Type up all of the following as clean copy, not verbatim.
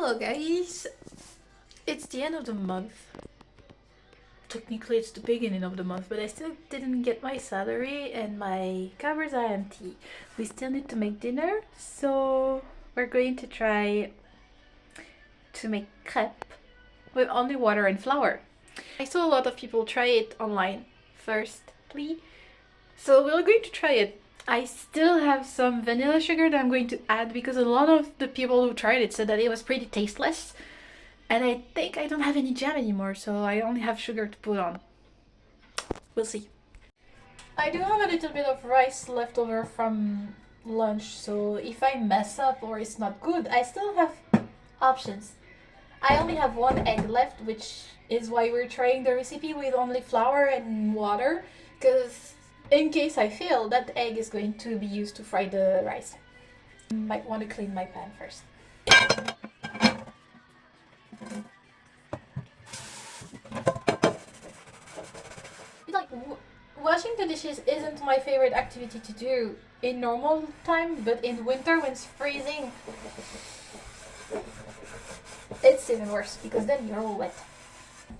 Hello guys! It's the end of the month. Technically it's the beginning of the month, but I still didn't get my salary and my cupboards are empty. We still need to make dinner, so we're going to try to make crepe with only water and flour. I saw a lot of people try it online firstly, so we're going to try it. I still have some vanilla sugar that I'm going to add because a lot of the people who tried it said that it was pretty tasteless. And I think I don't have any jam anymore, so I only have sugar to put on. We'll see. I do have a little bit of rice left over from lunch, so if I mess up or it's not good, I still have options. I only have one egg left, which is why we're trying the recipe with only flour and water, because in case I fail, that egg is going to be used to fry the rice. Might want to clean my pan first. Like, washing the dishes isn't my favorite activity to do in normal time, but in winter when it's freezing, it's even worse because then you're all wet.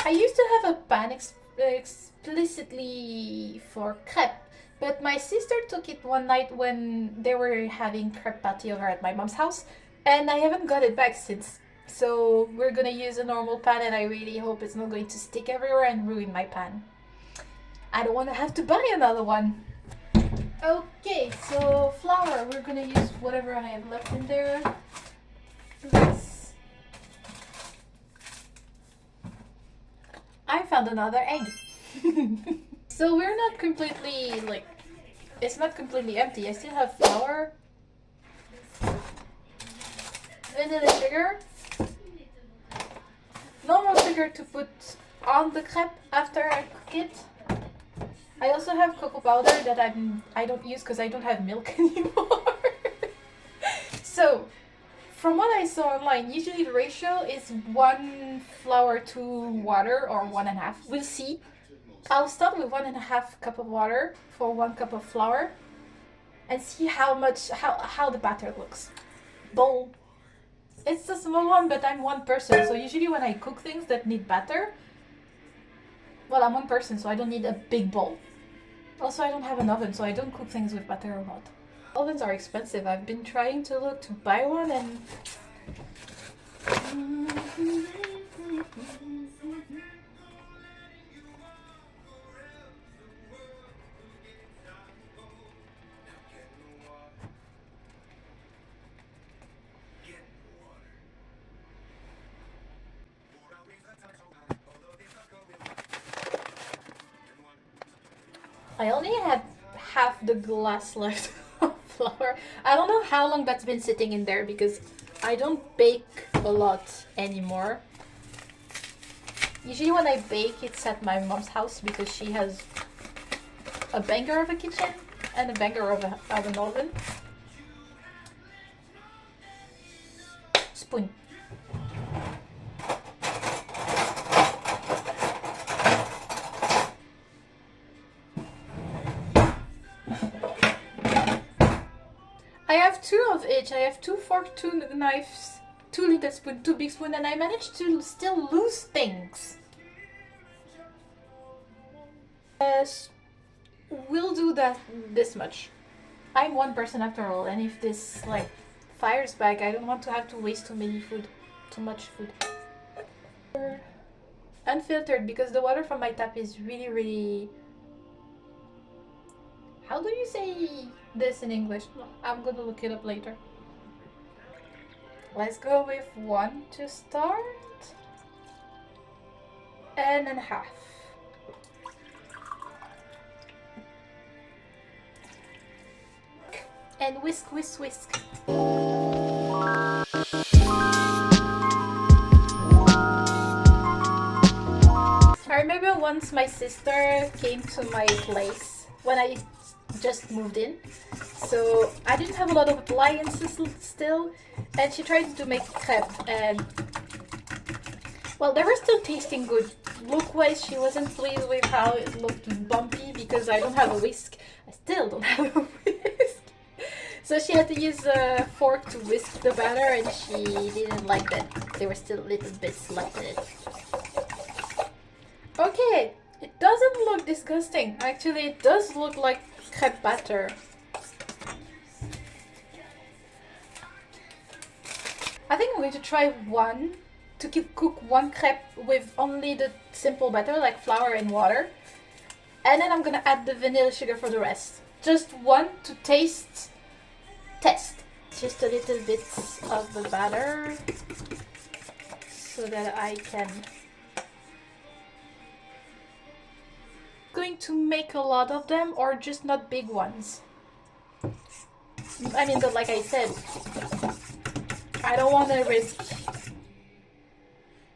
I used to have a pan explicitly for crepe, but my sister took it one night when they were having crepe party over at my mom's house, and I haven't got it back since. So we're gonna use a normal pan, and I really hope it's not going to stick everywhere and ruin my pan. I don't want to have to buy another one. Okay, so flour, we're gonna use whatever I have left in there. I found another egg. So we're not completely, like, it's not completely empty. I still have flour, vanilla sugar, normal sugar to put on the crepe after I cook it. I also have cocoa powder that I don't use because I don't have milk anymore. So, from what I saw online, usually the ratio is 1 flour to water or 1.5. We'll see. I'll start with 1.5 cup of water for 1 cup of flour and see how the batter looks. Bowl. It's a small one, but I'm one person, so usually when I cook things that need batter, well, I'm one person, so I don't need a big bowl. Also, I don't have an oven, so I don't cook things with butter a lot. Ovens are expensive. I've been trying to look to buy one and... I only had half the glass left of flour. I don't know how long that's been sitting in there because I don't bake a lot anymore. Usually when I bake, it's at my mom's house because she has a banger of a kitchen and a banger of an oven. Spoon. I have 2 of each. I have 2 forks, 2 knives, 2 little spoons, 2 big spoons, and I managed to still lose things. Yes, we'll do that this much. I'm one person after all, and if this like fires back, I don't want to have to waste too much food. Unfiltered, because the water from my tap is really... How do you say this in English? I'm gonna look it up later. Let's go with 1 to start. And then half. And whisk, whisk, whisk. I remember once my sister came to my place when I just moved in, so I didn't have a lot of appliances still, and she tried to make crepe, and well, they were still tasting good. Look-wise, she wasn't pleased with how it looked bumpy because I don't have a whisk. I still don't have a whisk. So she had to use a fork to whisk the batter, and she didn't like that. they were still little bits left in it. Okay, it doesn't look disgusting. Actually, it does look like crepe batter. I think I'm going to try one to cook one crepe with only the simple batter, like flour and water. And then I'm gonna add the vanilla sugar for the rest. Just one to test. Just a little bit of the batter so that I can. Going to make a lot of them or just not big ones. I mean, but like I said, I don't want to risk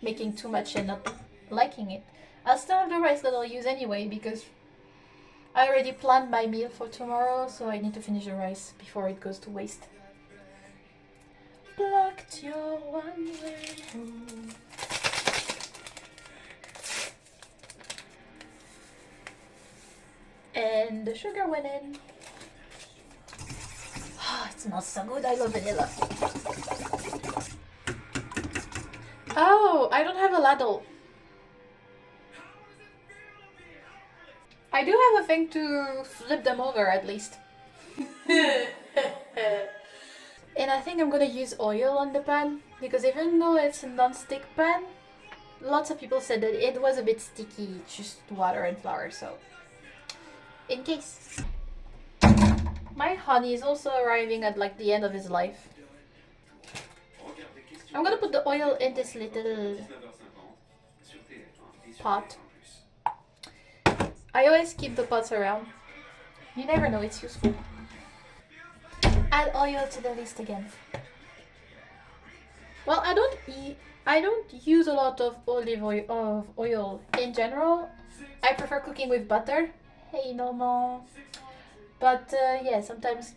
making too much and not liking it. I'll still have the rice that I'll use anyway because I already planned my meal for tomorrow, so I need to finish the rice before it goes to waste. Blocked your one way home. And the sugar went in. Oh, it smells so good. I love vanilla. Oh, I don't have a ladle. I do have a thing to flip them over at least. And I think I'm gonna use oil on the pan because even though it's a non-stick pan, lots of people said that it was a bit sticky, just water and flour, so in case. My honey is also arriving at like the end of his life. I'm gonna put the oil in this little pot. I always keep the pots around. You never know, it's useful. Add oil to the list again. Well, I don't use a lot of olive oil in general. I prefer cooking with butter. Hey, Normand. But yeah, sometimes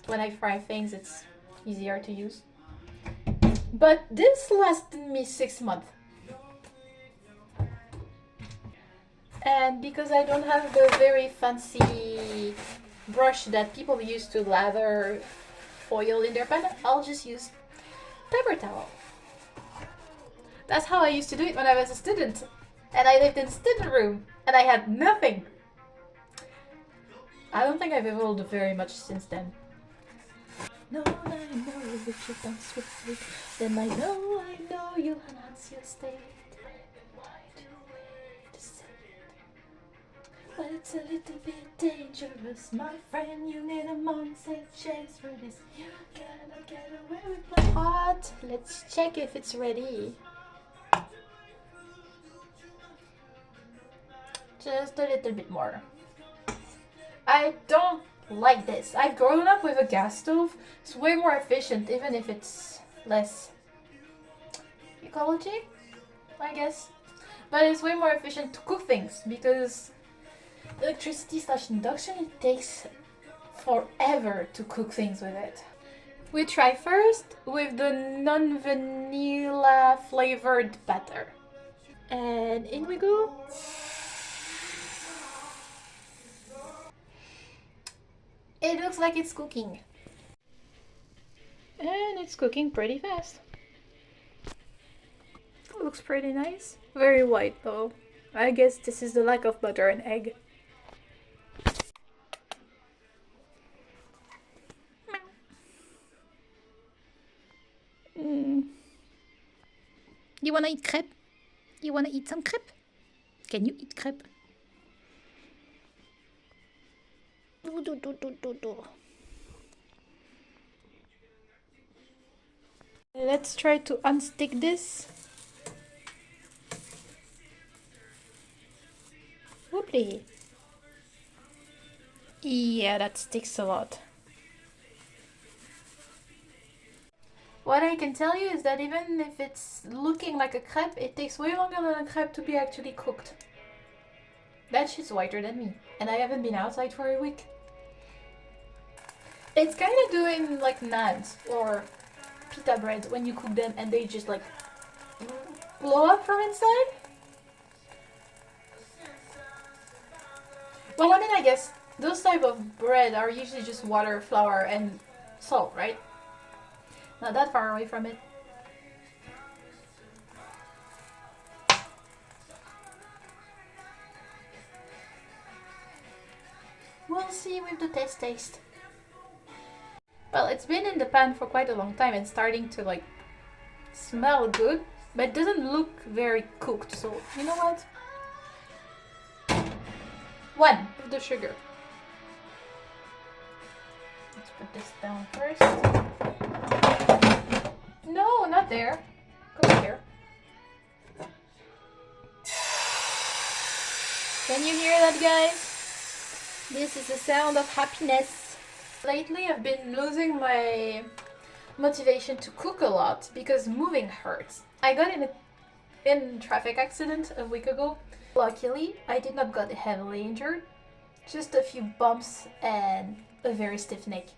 when I fry things, it's easier to use. But this lasted me 6 months. And because I don't have the very fancy brush that people use to lather oil in their pan, I'll just use paper towel. That's how I used to do it when I was a student. And I lived in a student room and I had nothing. I don't think I've evolved very much since then. No, I know if you dance swiftly, then I know you'll enhance your state. But it's a little bit dangerous, my friend. You need a mindset chase for this. You cannot get away with my heart. Let's check if it's ready. Just a little bit more. I don't like this. I've grown up with a gas stove. It's way more efficient, even if it's less ecology, I guess. But it's way more efficient to cook things because electricity/induction, it takes forever to cook things with it. We try first with the non-vanilla flavored batter. And in we go. It looks like it's cooking. And it's cooking pretty fast. Looks pretty nice. Very white though. I guess this is the lack of butter and egg. You wanna eat crepe? You wanna eat some crepe? Can you eat crepe? Let's try to unstick this. Whoopsie. Yeah, that sticks a lot. What I can tell you is that even if it's looking like a crepe, it takes way longer than a crepe to be actually cooked. That shit's whiter than me, and I haven't been outside for a week. It's kind of doing like naans or pita bread when you cook them and they just like blow up from inside. Well, I mean, I guess those type of bread are usually just water, flour, and salt, right? Not that far away from it. we'll see with the taste. Well, it's been in the pan for quite a long time and starting to like smell good, but it doesn't look very cooked. So you know what? 1 of the sugar. Let's put this down first. No, not there. Go here. Can you hear that, guys? This is the sound of happiness. Lately, I've been losing my motivation to cook a lot because moving hurts. I got in a traffic accident a week ago. Luckily, I did not get heavily injured. Just a few bumps and a very stiff neck.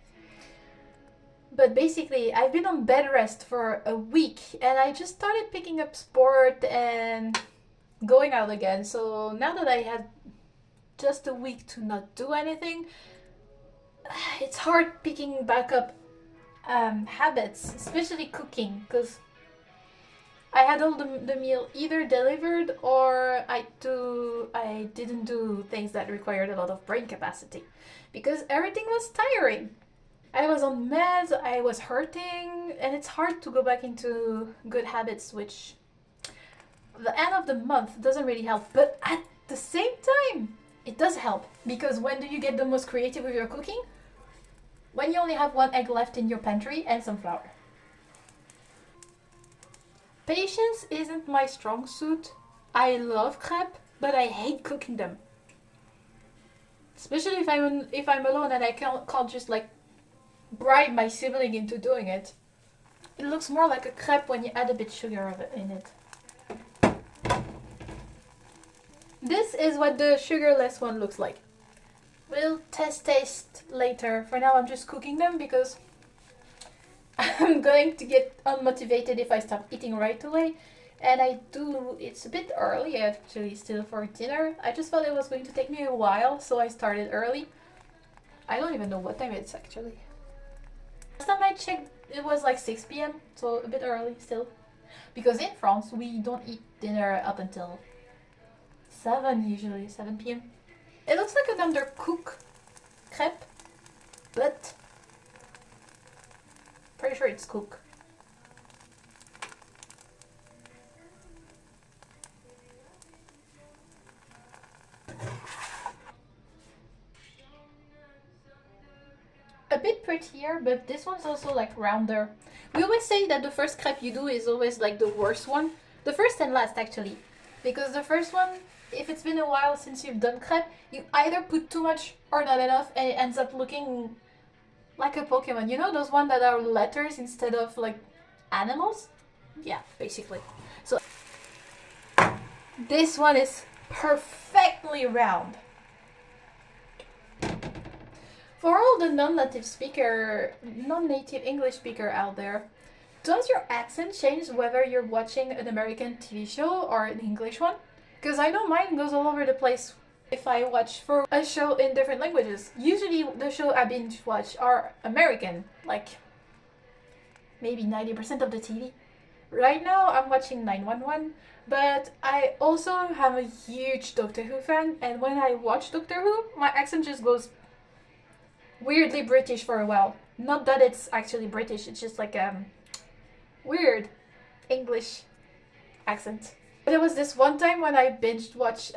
But basically, I've been on bed rest for a week and I just started picking up sport and going out again. So now that I had just a week to not do anything, it's hard picking back up habits, especially cooking, because I had all the meal either delivered or I didn't do things that required a lot of brain capacity because everything was tiring. I was on meds, I was hurting, and it's hard to go back into good habits, which the end of the month doesn't really help. But at the same time, it does help, because when do you get the most creative with your cooking? When you only have 1 egg left in your pantry and some flour. Patience isn't my strong suit. I love crêpes, but I hate cooking them. Especially if I'm alone and I can't just like bribe my sibling into doing it. It looks more like a crepe when you add a bit sugar in it. This is what the sugarless one looks like. We'll taste later. For now I'm just cooking them because I'm going to get unmotivated if I stop eating right away. And it's a bit early actually still for dinner. I just thought it was going to take me a while, so I started early. I don't even know what time it's actually. Last time I checked, it was like 6 p.m, so a bit early still. Because in France, we don't eat dinner up until 7 usually, 7 p.m. It looks like an undercooked crepe, but pretty sure it's cooked. A bit prettier, but this one's also like rounder. We always say that the first crepe you do is always like the worst one. The first and last actually. Because the first one, if it's been a while since you've done crepe, you either put too much or not enough and it ends up looking like a Pokemon. You know those ones that are letters instead of like animals? Yeah, basically. So this one is perfectly round. For all the non-native English speaker out there, does your accent change whether you're watching an American TV show or an English one? Because I know mine goes all over the place if I watch for a show in different languages. Usually the show I binge watch are American, like maybe 90% of the TV. Right now I'm watching 911, but I also am a huge Doctor Who fan, and when I watch Doctor Who, my accent just goes weirdly British for a while. Not that it's actually British, it's just like weird English accent. There was this one time when I binged watch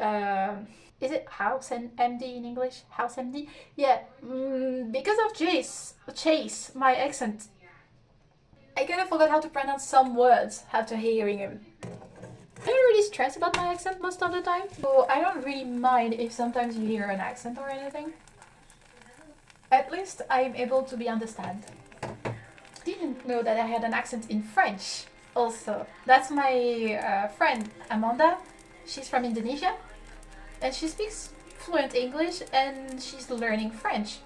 is it House and MD in English? House MD? Yeah, because of Chase, my accent, I kind of forgot how to pronounce some words after hearing him. I don't really stress about my accent most of the time, so I don't really mind if sometimes you hear an accent or anything. At least I'm able to be understood. Didn't know that I had an accent in French also. That's my friend Amanda. She's from Indonesia and she speaks fluent English and she's learning French.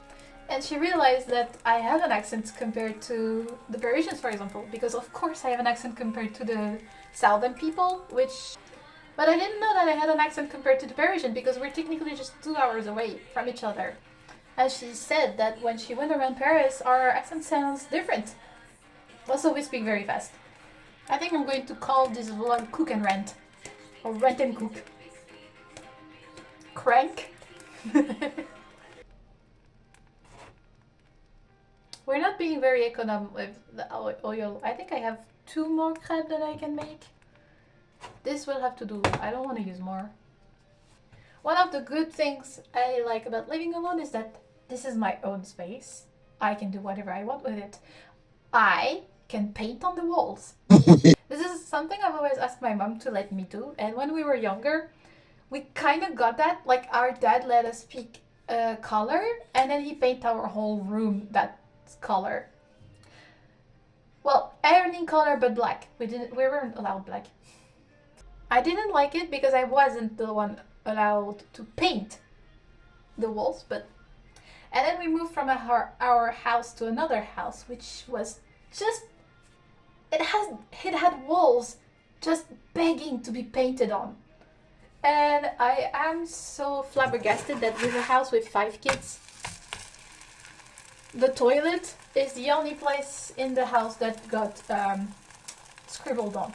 And she realized that I have an accent compared to the Parisians, for example, because of course I have an accent compared to the southern people, but I didn't know that I had an accent compared to the Parisian because we're technically just 2 hours away from each other. And she said that when she went around Paris, our accent sounds different. Also, we speak very fast. I think I'm going to call this vlog Cook and Rant. Or Rent and Cook. Crank. We're not being very economical with the oil. I think I have 2 more crepes that I can make. This will have to do. I don't want to use more. One of the good things I like about living alone is that this is my own space. I can do whatever I want with it. I can paint on the walls. This is something I've always asked my mom to let me do. And when we were younger, we kind of got that. Like our dad let us pick a color and then he painted our whole room that color. Well, any color but black. We weren't allowed black. I didn't like it because I wasn't the one allowed to paint the walls, but and then we moved from our house to another house, which was just it had walls just begging to be painted on. And I am so flabbergasted that with a house with 5 kids, the toilet is the only place in the house that got scribbled on.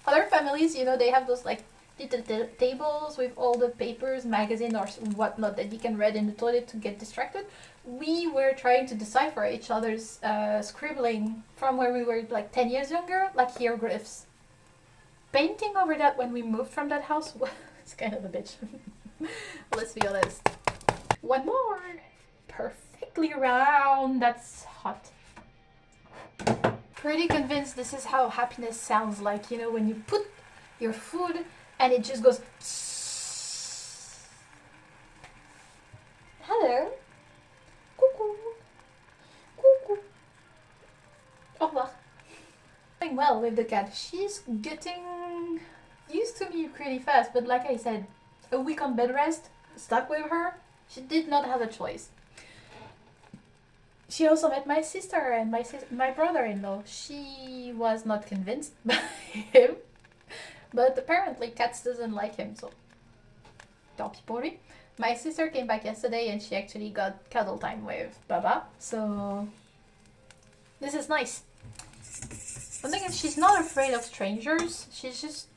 Other families, you know, they have those like little tables with all the papers, magazine or whatnot that you can read in the toilet to get distracted. We were trying to decipher each other's scribbling from when we were like 10 years younger, like hieroglyphs. Painting over that when we moved from that house was kind of a bitch. Let's be honest. One more. Perfectly round. That's hot. Pretty convinced this is how happiness sounds like, you know, when you put your food and it just goes. Hello. Coucou. Coucou. Au revoir. Doing well with the cat. She's getting used to me pretty fast, but like I said, a week on bed rest, stuck with her. She did not have a choice. She also met my sister and my brother-in-law. She was not convinced by him, but apparently cats doesn't like him, so tant pis pour lui. My sister came back yesterday and she actually got cuddle time with Baba, so this is nice. One thing is she's not afraid of strangers. She just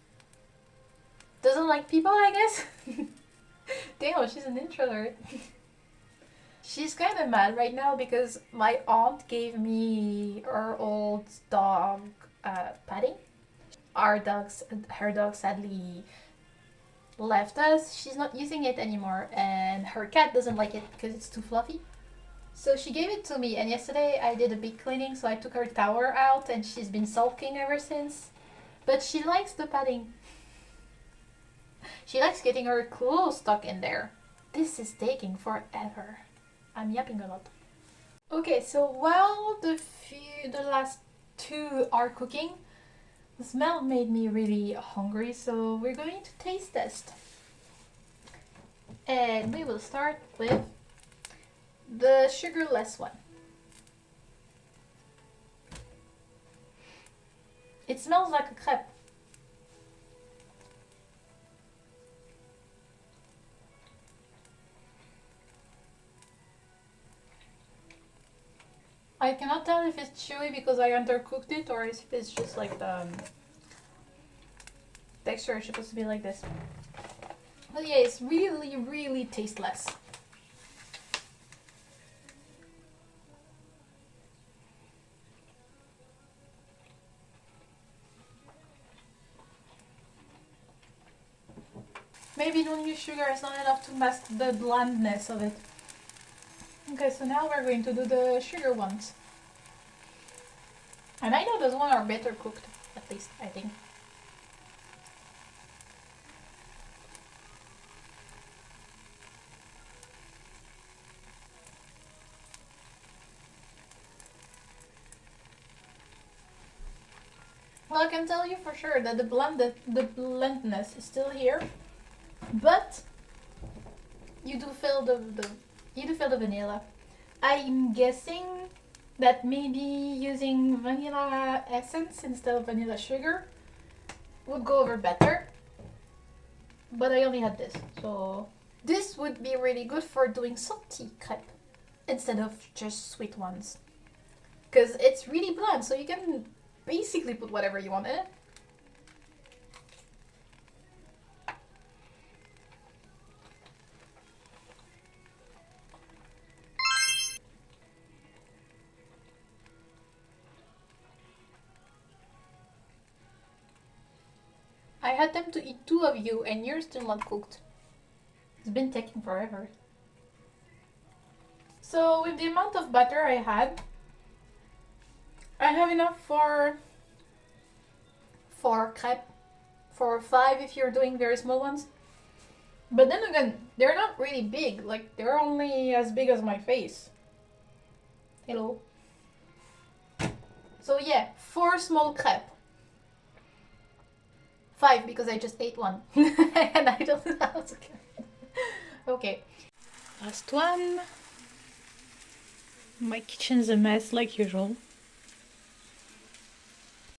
doesn't like people, I guess. Damn, she's an introvert. She's kind of mad right now because my aunt gave me her old dog, Patty. Her dog sadly left us. She's not using it anymore, and her cat doesn't like it because it's too fluffy. So she gave it to me, and yesterday I did a big cleaning, so I took her tower out, and she's been sulking ever since. But she likes the padding. She likes getting her clothes stuck in there. This is taking forever. I'm yapping a lot. Okay, so while the last 2 are cooking, the smell made me really hungry, so we're going to taste test. And we will start with the sugarless one. It smells like a crepe. I cannot tell if it's chewy because I undercooked it or if it's just like the texture is supposed to be like this. But yeah, it's really, really tasteless. Maybe don't use sugar, it's not enough to mask the blandness of it. Okay, so now we're going to do the sugar ones. And I know those ones are better cooked, at least, I think. Well, I can tell you for sure that the blandness is still here, but you do feel the vanilla. I'm guessing that maybe using vanilla essence instead of vanilla sugar would go over better. But I only had this, so this would be really good for doing salty crepe instead of just sweet ones. Because it's really bland, so you can basically put whatever you want in it. I had them to eat 2 of you and you're still not cooked. It's been taking forever. So with the amount of butter I have enough for 4 crepes, for 5 if you're doing very small ones. But then again, they're not really big, like they're only as big as my face. Hello. So yeah, 4 small crepes. 5 because I just ate one. And I don't know how to count. Okay. Last one. My kitchen's a mess like usual.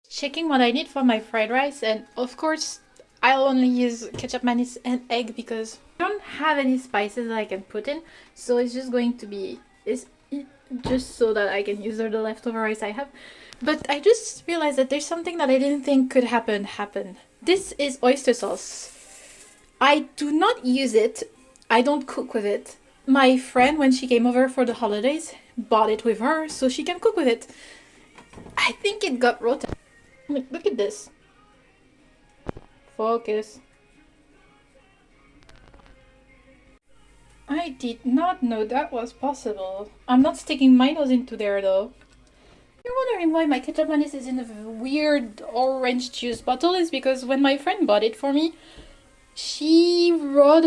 Checking what I need for my fried rice, and of course I'll only use ketchup, mayonnaise and egg because I don't have any spices that I can put in, so it's just going to be just so that I can use the leftover rice I have. But I just realized that there's something that I didn't think could happen. This is oyster sauce. I do not use it. I don't cook with it. My friend, when she came over for the holidays, bought it with her so she can cook with it. I think it got rotten. Look at this. Focus. I did not know that was possible. I'm not sticking my nose into there though. You're wondering why my ketchup mayonnaise is in a weird orange juice bottle. Is because when my friend bought it for me, she rode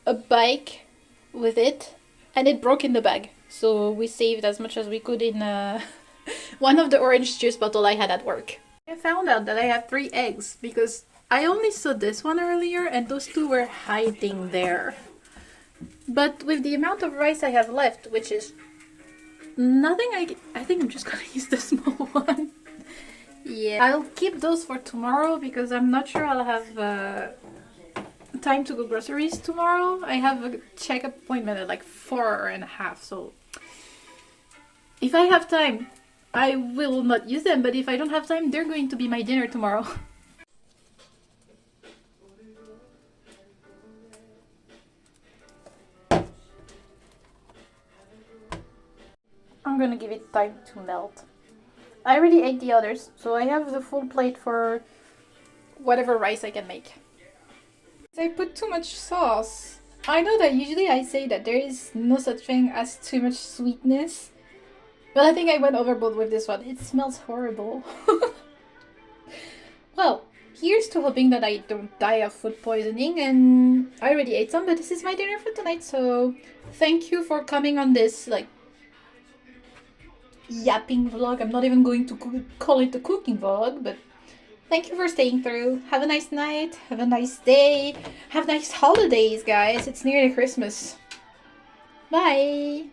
a bike with it and it broke in the bag. So we saved as much as we could in one of the orange juice bottle I had at work. I found out that I have 3 eggs because I only saw this one earlier and those 2 were hiding there. But with the amount of rice I have left, which is nothing, I think I'm just gonna use the small one. Yeah, I'll keep those for tomorrow because I'm not sure I'll have time to go groceries tomorrow. I have a checkup appointment at like 4:30, so if I have time, I will not use them, but if I don't have time, they're going to be my dinner tomorrow. I'm gonna give it time to melt. I already ate the others, so I have the full plate for whatever rice I can make. I put too much sauce. I know that usually I say that there is no such thing as too much sweetness, but I think I went overboard with this one. It smells horrible. Well, here's to hoping that I don't die of food poisoning, and I already ate some, but this is my dinner for tonight, so thank you for coming on this, like, yapping vlog. I'm not even going to call it a cooking vlog, but thank you for staying through. Have a nice night, have a nice day, have nice holidays, guys. It's nearly Christmas. Bye!